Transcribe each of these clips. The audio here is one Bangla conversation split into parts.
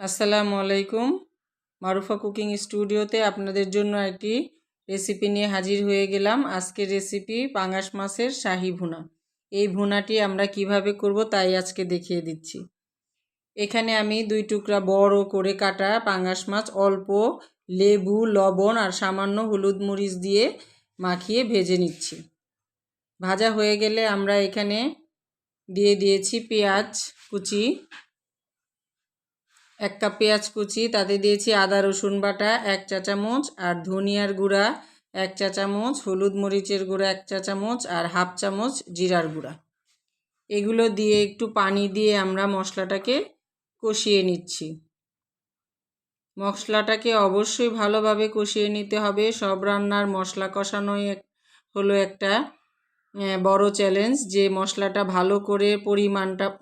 আসসালামু আলাইকুম। মারুফা কুকিং স্টুডিওতে আপনাদের জন্য একটি রেসিপি নিয়ে হাজির হয়ে গেলাম। আজকের রেসিপি পাঙ্গাস মাছের শাহী ভুনা। এই ভুনাটি আমরা কিভাবে করব তাই আজকে দেখিয়ে দিচ্ছি। এখানে আমি 2 টুকরা বড় করে কাটা পাঙ্গাস মাছ অল্প লেবু, লবণ আর সামান্য হলুদ মরিচ দিয়ে মাখিয়ে ভেজে নিচ্ছি। ভাজা হয়ে গেলে আমরা এখানে দিয়ে দিয়েছি পেঁয়াজ কুচি, 1 কাপ পেঁয়াজ কুচি, তাতে দিয়েছি আদা রসুন বাটা 1 চা চামচ আর ধনিয়ার গুঁড়া 1 চা চামচ, হলুদ মরিচের গুঁড়া 1 চা চামচ আর হাফ চামচ জিরার গুঁড়া। এগুলো দিয়ে একটু পানি দিয়ে আমরা মশলাটাকে কষিয়ে নিচ্ছি। মশলাটাকে অবশ্যই ভালোভাবে কষিয়ে নিতে হবে। সব রান্নার মশলা কষানোই হলো একটা বড় চ্যালেঞ্জ। যে মশলাটা ভালো করে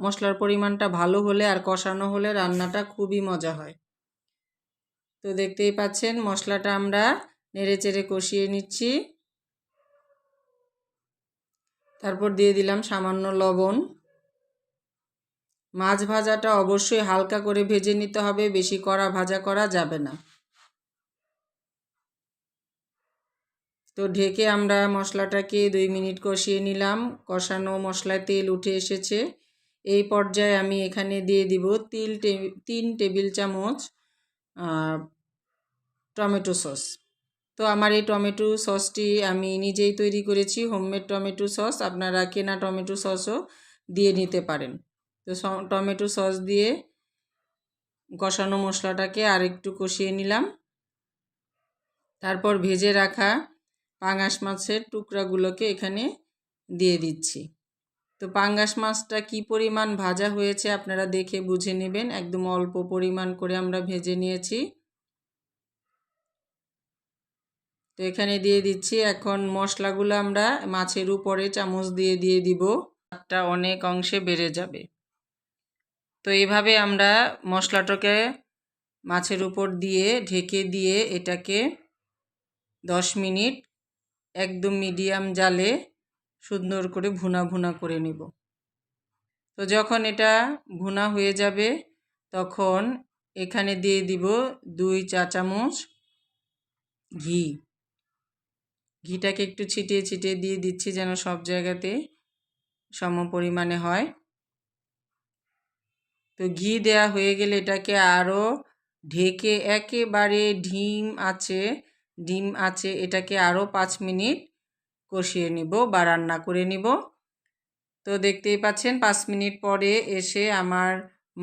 মশলার পরিমাণটা ভালো হলে আর কষানো হলে রান্নাটা খুবই মজা হয়। তো দেখতেই পাচ্ছেন মশলাটা আমরা নেড়েচেড়ে কষিয়ে নিচ্ছি। তারপর দিয়ে দিলাম সামান্য লবণ। মাছ ভাজাটা অবশ্যই হালকা করে ভেজে নিতে হবে, বেশি কড়া ভাজা করা যাবে না। তো ঢেকে আমরা মশলাটাকে 2 মিনিট কষিয়ে নিলাম। কষানো মশলায় তেল উঠে এসেছে। এই পর্যায়ে আমি এখানে দিয়ে দিব 3 টেবিল চামচ টমেটো সস। তো আমার এই টমেটো সসটি আমি নিজেই তৈরি করেছি, হোমমেড টমেটো সস। আপনারা কেনা টমেটো সসও দিয়ে নিতে পারেন। তো টমেটো সস দিয়ে কষানো মশলাটাকে আরেকটু কষিয়ে নিলাম। তারপর ভেজে রাখা পাঙ্গাস মাছের টুকরাগুলোকে এখানে দিয়ে দিচ্ছি। তো পাঙ্গাস মাছটা কি পরিমাণ ভাজা হয়েছে আপনারা দেখে বুঝে নেবেন। একদম অল্প পরিমাণ করে আমরা ভেজে নিয়েছি। তো এখানে দিয়ে দিচ্ছি। এখন মশলাগুলো আমরা মাছের উপরে চামচ দিয়ে দিব। স্বাদটা অনেক অংশে বেড়ে যাবে। তো এইভাবে আমরা মশলাটাকে মাছের উপর দিয়ে ঢেকে দিয়ে এটাকে 10 মিনিট একদম মিডিয়াম জালে সুন্দর করে ভুনা করে নেব। তো যখন এটা ভুনা হয়ে যাবে তখন এখানে দিয়ে দিব 2 চা চামচ ঘি। ঘিটাকে একটু ছিটিয়ে দিয়ে দিচ্ছি যেন সব জায়গাতে সম পরিমাণে হয়। তো ঘি দেয়া হয়ে গেলে এটাকে আরও ঢেকে একেবারে ডিম আছে এটাকে আরও 5 মিনিট কষিয়ে নিব বা রান্না করে নিব। তো দেখতেই পাচ্ছেন 5 মিনিট পরে এসে আমার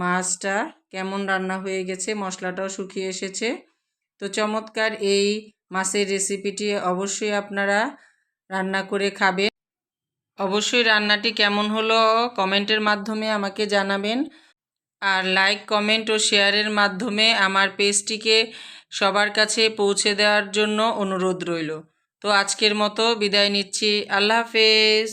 মাছটা কেমন রান্না হয়ে গেছে, মশলাটাও শুকিয়ে এসেছে। তো চমৎকার এই মাছের রেসিপিটি অবশ্যই আপনারা রান্না করে খাবেন। অবশ্যই রান্নাটি কেমন হলো কমেন্টের মাধ্যমে আমাকে জানাবেন। আর লাইক, কমেন্ট ও শেয়ারের মাধ্যমে আমার পেজটিকে সবার কাছে পৌঁছে দেওয়ার জন্য অনুরোধ রইল। তো আজকের মতো বিদায় নিচ্ছি। আল্লাহ হাফেজ।